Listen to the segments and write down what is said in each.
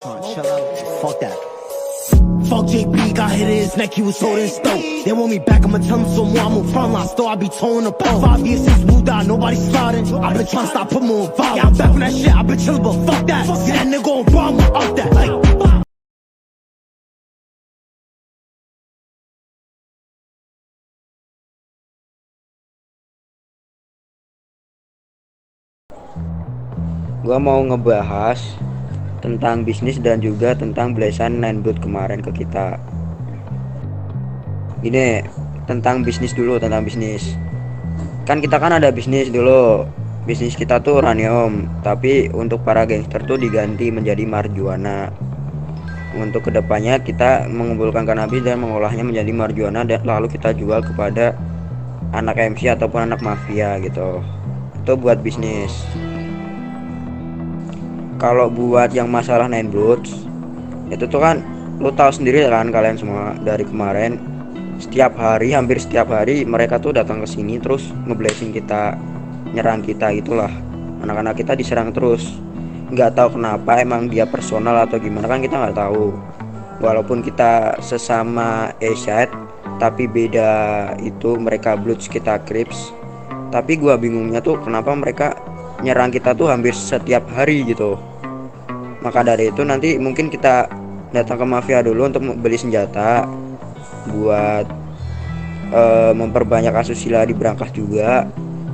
Chill out. Fuck that. Fuck JB, got hit in his neck, he was holding stone. They want me back, I'ma tell them some more. I'm on front line, still I be towing the pole. 5 years since Wu died, nobody sliding. I been trying to stop, put more violence. Yeah, I'm back on that shit, I been chillin', but fuck that. See that nigga on bro, I'ma up that. Like, Gua mau ngebahas tentang bisnis dan juga tentang belasan Nineblood kemarin ke kita. Ini tentang bisnis dulu, tentang bisnis. Kan kita kan ada bisnis dulu. Bisnis kita tuh uranium, tapi untuk para gangster tuh diganti menjadi marijuana. Untuk kedepannya kita mengumpulkan kanabis dan mengolahnya menjadi marijuana dan lalu kita jual kepada anak MC ataupun anak mafia gitu. Itu buat bisnis. Kalau buat yang masalah Ninebloods itu tuh kan lo tahu sendiri kan, kalian semua dari kemarin hampir setiap hari mereka tuh datang ke sini terus ngeblessing kita, nyerang kita gitulah. Anak-anak kita diserang terus, nggak tahu kenapa, emang dia personal atau gimana kan kita nggak tahu. Walaupun kita sesama Esyat tapi beda, itu mereka Bloods kita Crips. Tapi gua bingungnya tuh kenapa mereka nyerang kita tuh hampir setiap hari gitu. Maka dari itu nanti mungkin kita datang ke mafia dulu untuk beli senjata buat memperbanyak asusila di Brankas juga.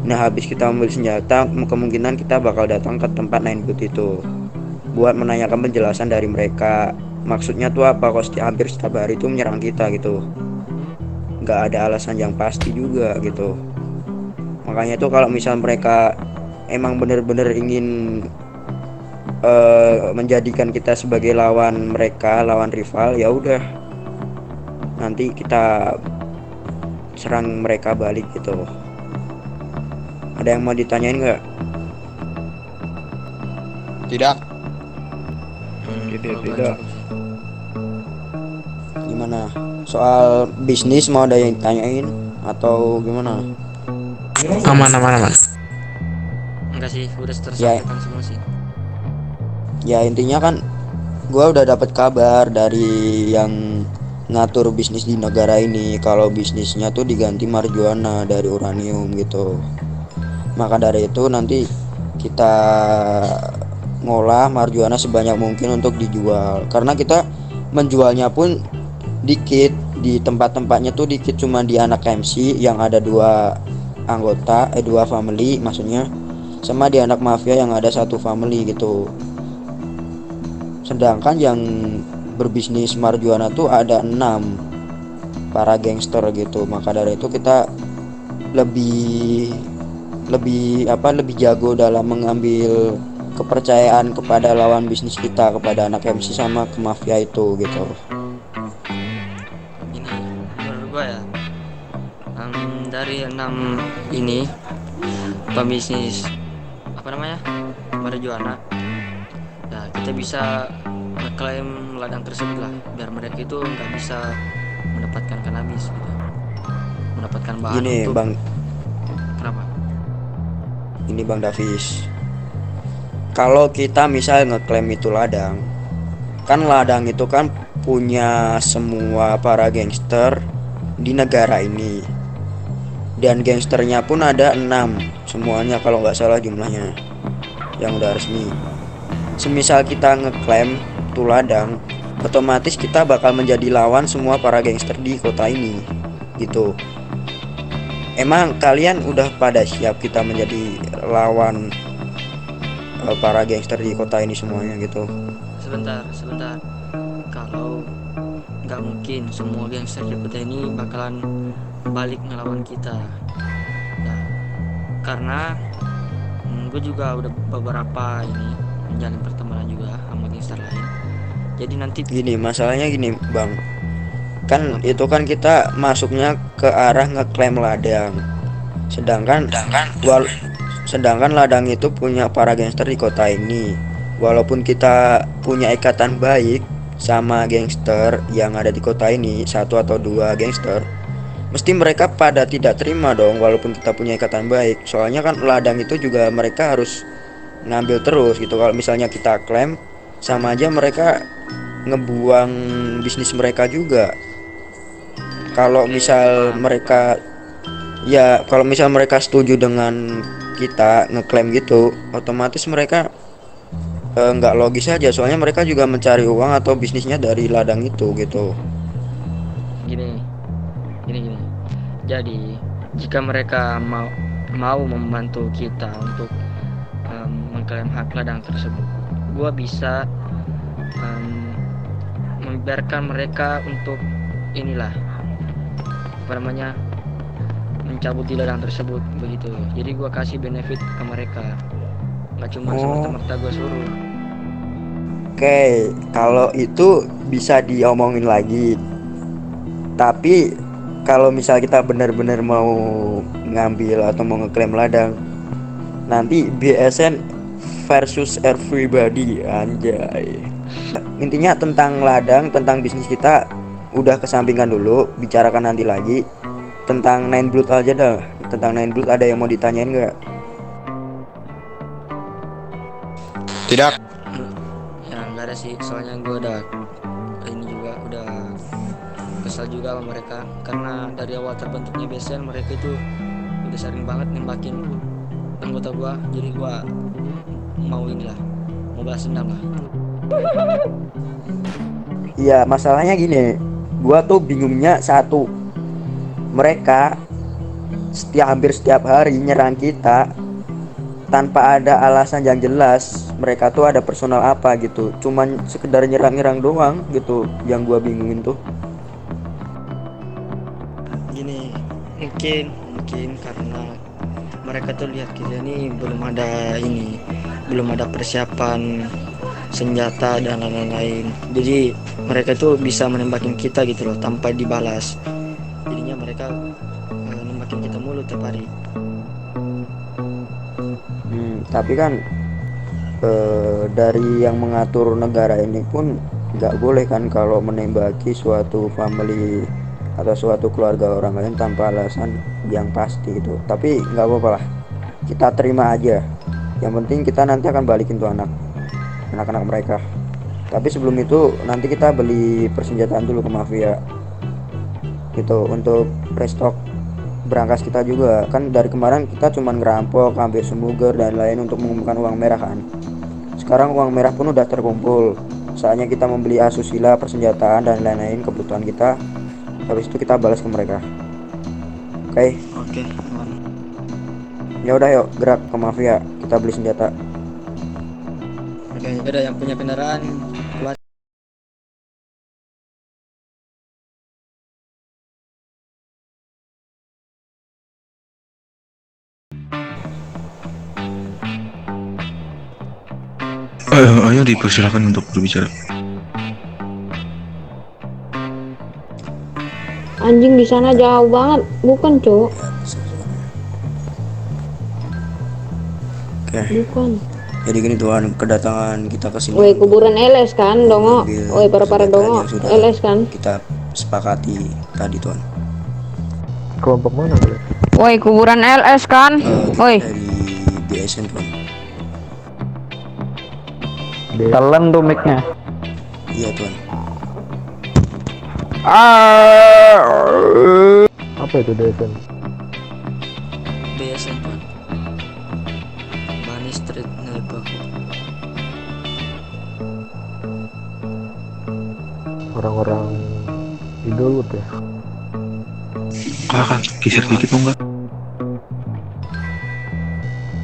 Nah habis kita membeli senjata, kemungkinan kita bakal datang ke tempat Nineblood itu buat menanyakan penjelasan dari mereka. Maksudnya tuh apa kok hampir setiap hari itu menyerang kita gitu. Nggak ada alasan yang pasti juga gitu. Makanya tuh kalau misal mereka emang bener-bener ingin menjadikan kita sebagai lawan mereka, lawan rival, ya udah nanti kita serang mereka balik gitu. Ada yang mau ditanyain nggak? Tidak. Tidak. Gimana? Soal bisnis mau ada yang ditanyain atau gimana? Aman. Enggak sih, udah tersampaikan semua sih. Ya intinya kan gue udah dapat kabar dari yang ngatur bisnis di negara ini kalau bisnisnya tuh diganti marijuana dari uranium gitu. Maka dari itu nanti kita ngolah marijuana sebanyak mungkin untuk dijual, karena kita menjualnya pun dikit, di tempat-tempatnya tuh dikit, cuma di anak MC yang ada dua anggota, dua family maksudnya, sama di anak mafia yang ada satu family gitu. Sedangkan yang berbisnis marijuana tuh ada 6 para gangster gitu. Maka dari itu kita lebih jago dalam mengambil kepercayaan kepada lawan bisnis kita, kepada anak MC sama ke mafia itu gitu. Ini menurut gua ya, dari 6 ini pembisnis marijuana, ya kita bisa ngeklaim ladang tersebut lah, biar mereka itu nggak bisa mendapatkan kanabis gitu, mendapatkan bahan Gini untuk Bang, kenapa? ini Bang Davis, kalau kita misal ngeklaim itu ladang, kan ladang itu kan punya semua para gangster di negara ini, dan gangsternya pun ada 6 semuanya kalau nggak salah jumlahnya yang udah resmi. Semisal kita ngeklaim tuh ladang, otomatis kita bakal menjadi lawan semua para gangster di kota ini gitu. Emang kalian udah pada siap kita menjadi lawan para gangster di kota ini semuanya gitu? Sebentar. Kalau nggak mungkin semua gangster di kota ini bakalan balik ngelawan kita. Nah, karena gue juga udah beberapa ini menjalin pertemanan juga sama gangster lain. Jadi nanti gini, masalahnya gini Bang, kan itu kan kita masuknya ke arah ngeklaim ladang, sedangkan ladang itu punya para gangster di kota ini. Walaupun kita punya ikatan baik sama gangster yang ada di kota ini, 1 atau 2 gangster, mesti mereka pada tidak terima dong walaupun kita punya ikatan baik. Soalnya kan ladang itu juga mereka harus ngambil terus gitu. Kalau misalnya kita klaim, sama aja mereka ngebuang bisnis mereka juga. Kalau Oke, misal paham, paham. mereka Ya, kalau misal mereka setuju dengan kita ngeklaim gitu, otomatis mereka nggak logis aja. Soalnya mereka juga mencari uang atau bisnisnya dari ladang itu gitu. Gini, gini. Jadi, jika mereka mau membantu kita untuk mengklaim hak ladang tersebut, gua bisa em, membiarkan mereka untuk inilah apa namanya mencabut di ladang tersebut begitu. Jadi gua kasih benefit ke mereka, nggak cuma Oh, semerta-merta gua suruh. oke. Kalau itu bisa diomongin lagi. Tapi kalau misal kita benar-benar mau ngambil atau mau ngeklaim ladang, nanti BSN versus everybody anjay. Intinya tentang ladang, tentang bisnis kita udah kesampingkan dulu, bicarakan nanti lagi. Tentang Nine Blood aja dah. Tentang Nine Blood ada yang mau ditanyain nggak? Tidak. Ya nggak ada sih, soalnya gua udah ini juga udah kesal juga sama mereka karena dari awal terbentuknya BSN mereka itu udah sering banget nembakin anggota gua, jadi gua mau inilah mau balas dendam lah. Iya, masalahnya gini. Gua tuh bingungnya satu. Mereka hampir setiap hari nyerang kita tanpa ada alasan yang jelas. Mereka tuh ada personal apa gitu. Cuman sekedar nyerang-nyerang doang gitu yang gua bingungin tuh. Gini, mungkin karena mereka tuh lihat kita ini belum ada persiapan senjata dan lain-lain, jadi mereka tuh bisa menembakin kita gitu loh tanpa dibalas, jadinya mereka nembakin kita mulu tiap hari. Tapi kan dari yang mengatur negara ini pun nggak boleh kan kalau menembaki suatu family atau suatu keluarga orang lain tanpa alasan yang pasti gitu. Tapi nggak apa-apa lah, kita terima aja. Yang penting kita nanti akan balikin tuh anak-anak mereka. Tapi sebelum itu nanti kita beli persenjataan dulu ke mafia gitu untuk restock berangkas kita juga. Kan dari kemarin kita cuman ngerampok, ambil semuger dan lain untuk mengumpulkan uang merah kan. Sekarang uang merah pun udah terkumpul. Saatnya kita membeli asusila, persenjataan dan lain-lain kebutuhan kita. Habis itu kita balas ke mereka. Oke. Oke, aman. Ya udah yuk gerak ke mafia. Kita beli senjata. Oke, udah yang punya kendaraan keluar. Ayo dipersilakan untuk berbicara. Anjing di sana jauh banget, bukan cowok? Oke. Bukan. Jadi gini tuan, kedatangan kita ke sini Woi kuburan LS kan, dongo. mengambil Woi para persenjataan dongo, yang sudah LS kan. kita sepakati tadi tuan. Kelompok mana boleh? Woi kuburan LS kan. Kita Woi. dari BSN tuan. Telan tuh mic-nya. Iya tuan. Apa itu DSN? BSN tuh Bani Street Neighborhood. Orang-orang idol ya. Kakak geser dikit mau nggak?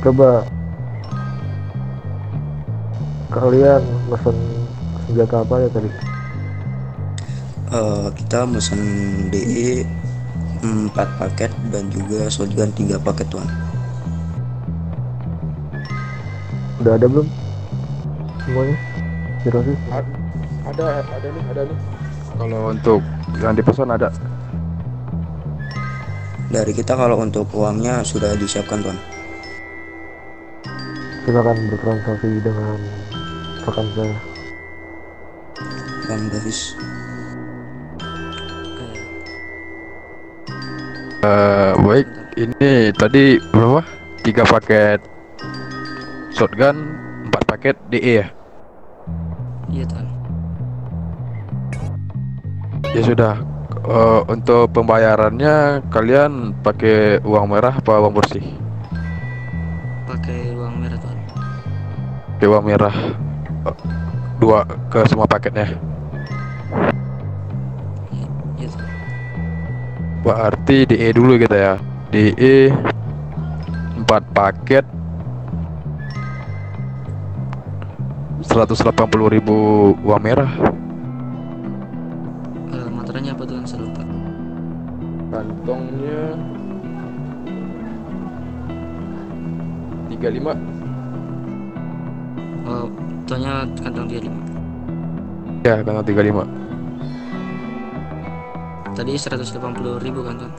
Coba kalian mesen senjata apa ya tadi? Kita mesen DE 4 paket dan juga shotgun 3 paket tuan. Udah ada belum semuanya? Hirosis? Ada nih. Kalau untuk yang dipesan ada. Dari kita kalau untuk uangnya sudah disiapkan tuan. Silakan bertransaksi dengan rekan saya. Bang Davis. Baik, ini tadi berapa? 3 paket shotgun, 4 paket DE ya. Ya sudah. Untuk pembayarannya kalian pakai uang merah apa uang bersih? Pakai uang merah tuan. Pakai uang merah. eh, Dua ke semua paketnya. Iya tuan. Berarti DE dulu kita ya. DE 4 paket 180.000 uang merah. Materannya apa tuan? Saya lupa. Kantongnya 35. Oh, tuannya kantong 35. Ya, kantong 35. Tadi 180.000 kan tuan?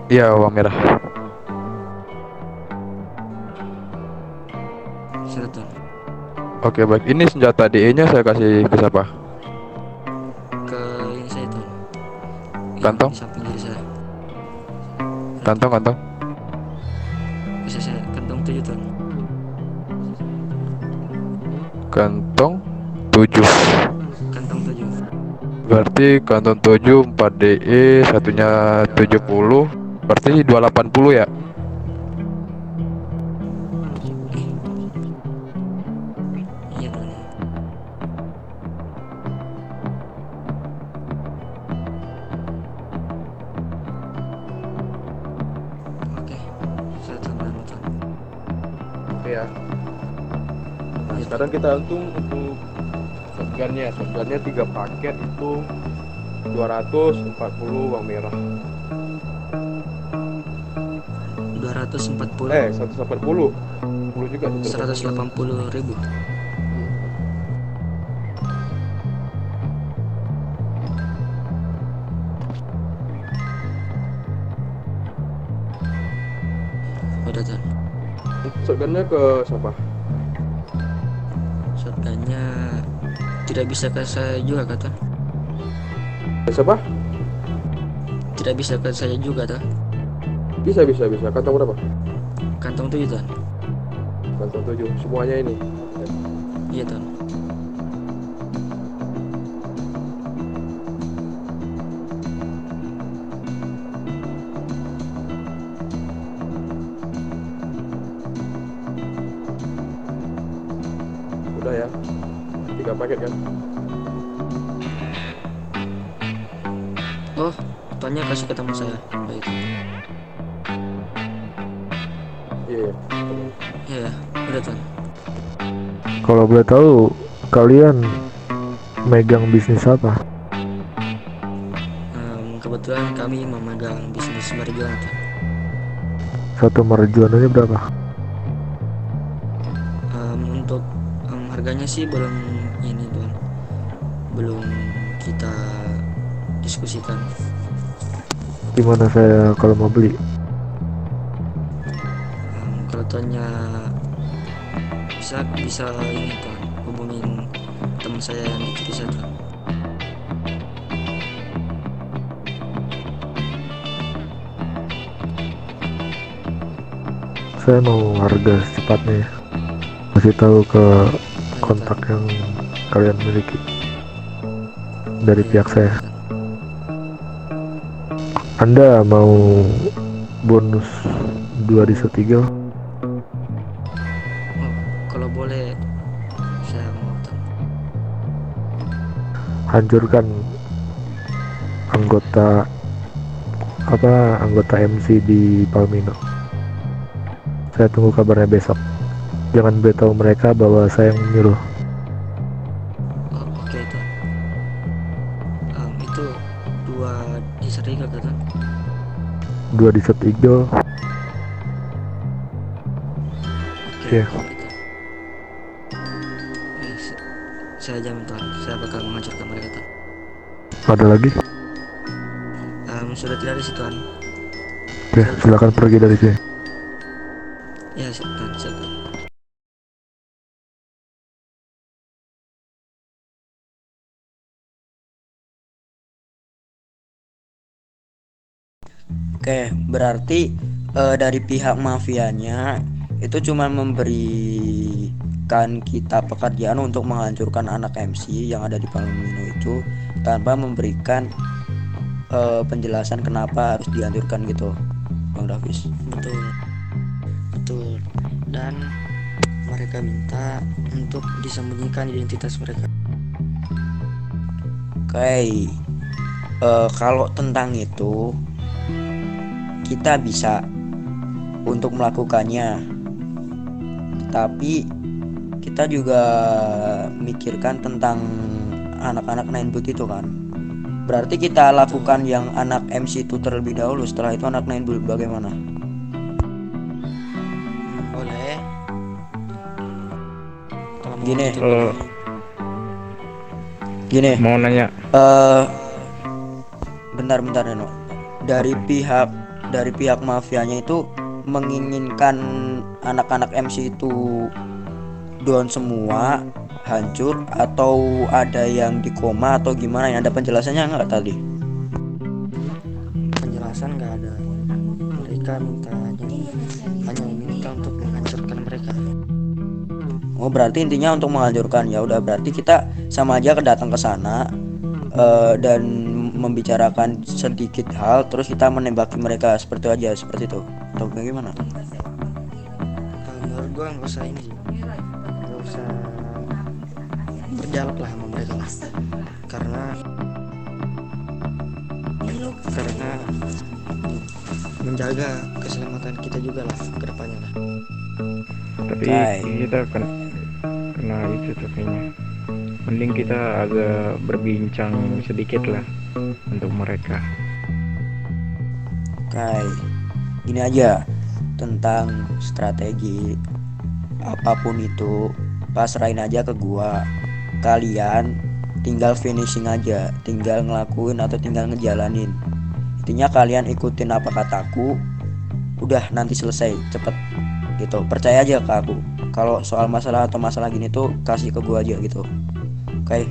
Iya, uang merah. Sudah tuan. Oke, baik. Ini senjata DE-nya saya kasih ke siapa? Ke ini saya tuan. Yang Kantong? di samping diri saya. Kantong. Bisa saya kantong 7 tuan. Kantong 7. Kantong 7. Berarti kantong 7 4 DE, satunya 70. Berarti 280 ya? Iya tuan. Oke. Saya tuan tuan. Oke ya. Nah, Iya, sekarang kita hitung untuk shotgunnya. Shotgunnya 3 paket itu 240 uang merah. 240. 180. 10 juga 180.000. Udah tuan. Shotgunnya ke siapa? Shotgunnya tidak bisa ke saya juga kata. Ke siapa? Tidak bisa ke saya juga tuh. Bisa. Kantong berapa? Kantong 7 tuan. Kantong 7. Semuanya ini. Iya tuan. Udah ya. 3 paket kan? Oh, tuannya kasih ke teman saya. Baik. Iya. Iya, udah tuan. Kalau boleh tahu, kalian megang bisnis apa? Kebetulan kami memegang bisnis marijuana tuan. Satu marijuananya berapa? Untuk harganya sih belum ini tuan. Belum kita diskusikan. Gimana saya kalau mau beli? Kalau tuannya bisa ini tuan, hubungin teman saya yang di kiri saya tuan. Saya mau harga secepatnya ya. Kasih tahu ke kontak yang kalian miliki dari Iya, pihak tuan. saya. Anda mau bonus 2 di setigel? Oh, kalau boleh saya mau tuan. Hancurkan anggota MC di Palmino. Saya tunggu kabarnya besok. Jangan beritahu mereka bahwa saya yang menyuruh. Oh, oke tuan. Itu 2 di setrika tuan. 2 di setigel. Oke, Iya. oke, tuan. Saya jamin tuan, saya bakal menghancurkan mereka tuan. Ada lagi? Sudah tidak ada sih tuan. Oke, silakan pergi dari sini. Ya tuan, siap tuan. Oke, berarti dari pihak mafianya itu cuma memberikan kita pekerjaan untuk menghancurkan anak MC yang ada di Palomino itu tanpa memberikan penjelasan kenapa harus dihancurkan gitu, Bang Davis. Betul, betul. Dan mereka minta untuk disembunyikan identitas mereka. Oke, kalau tentang itu kita bisa untuk melakukannya, tapi kita juga mikirkan tentang anak-anak Ninebot itu kan. Berarti kita lakukan yang anak MC itu terlebih dahulu, setelah itu anak Ninebot bagaimana? Boleh. Kalau mau Gini, gitu boleh. Gini, Mau nanya. bentar Neno. Dari pihak mafianya itu menginginkan anak-anak MC itu down semua, hancur, atau ada yang di koma atau gimana? Ada penjelasannya nggak tadi? Penjelasan nggak ada. Mereka hanya meminta untuk menghancurkan mereka. Oh, berarti intinya untuk menghancurkan. Ya udah, berarti kita sama aja datang ke sana dan membicarakan sedikit hal, terus kita menembaki mereka seperti itu. Atau bagaimana? Menurut gue nggak usah ini sih, nggak usah berdialog lah sama mereka lah, karena menjaga keselamatan kita juga lah ke depannya lah. Tapi Kai. kita kena itu tuh kayaknya. Mending kita agak berbincang sedikit lah untuk mereka. Kayak ini aja tentang strategi apapun itu, pasrahin aja ke gua. Kalian tinggal finishing aja, tinggal ngelakuin atau tinggal ngejalanin. Intinya kalian ikutin apa kataku, udah nanti selesai cepet gitu. Percaya aja ke aku. Kalau soal masalah atau masalah gini tuh kasih ke gua aja gitu. Oke.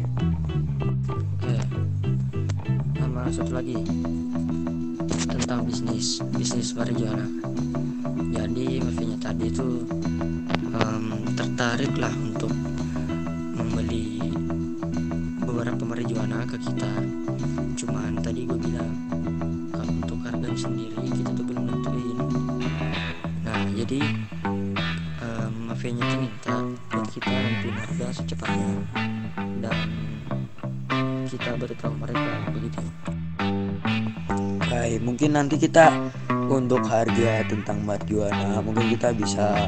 Oke, sama satu lagi tentang bisnis marijuana. Jadi mafianya tadi itu tertarik lah untuk membeli beberapa marijuana ke kita. Cuman tadi gue bilang kalau untuk harganya sendiri kita tuh belum nentuin. Nah jadi mafianya itu minta buat kita nentuin harga secepatnya dan kita beritahu mereka begitu. Baik, mungkin nanti kita untuk harga tentang marijuana mungkin kita bisa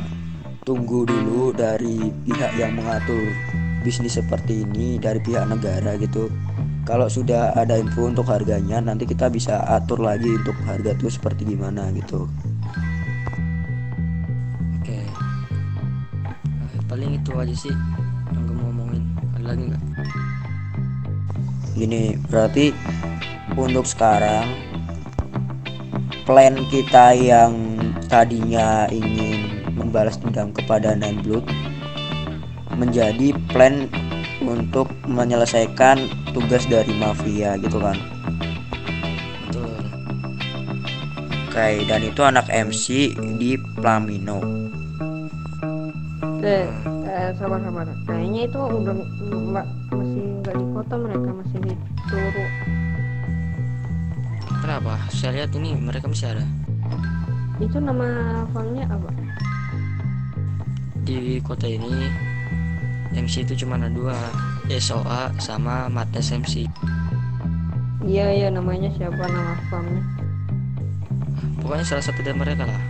tunggu dulu dari pihak yang mengatur bisnis seperti ini, dari pihak negara gitu. Kalau sudah ada info untuk harganya, nanti kita bisa atur lagi untuk harga itu seperti gimana gitu. Oke, paling itu aja sih yang gue mau ngomongin. Ada lagi nggak? Gini, berarti untuk sekarang plan kita yang tadinya ingin membalas dendam kepada Nineblood menjadi plan untuk menyelesaikan tugas dari mafia gitu kan. Betul. Oke, dan itu anak MC di Plamino. Sabar. Kayaknya itu udah masih nggak di kota, mereka masih di Turu. Kenapa? Saya lihat ini mereka masih ada Itu nama filenya apa? di kota ini. MC itu cuma ada dua, SOA sama Madness MC. Iya, namanya siapa nama farmnya? Pokoknya salah satu dari mereka lah.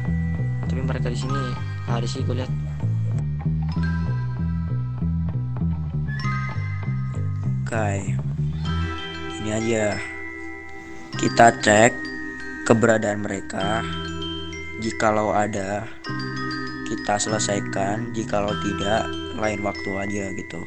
Tapi mereka di sini ada sih gue lihat. Oke, ini aja kita cek keberadaan mereka. Jikalau ada kita selesaikan, jikalau tidak lain waktu aja gitu.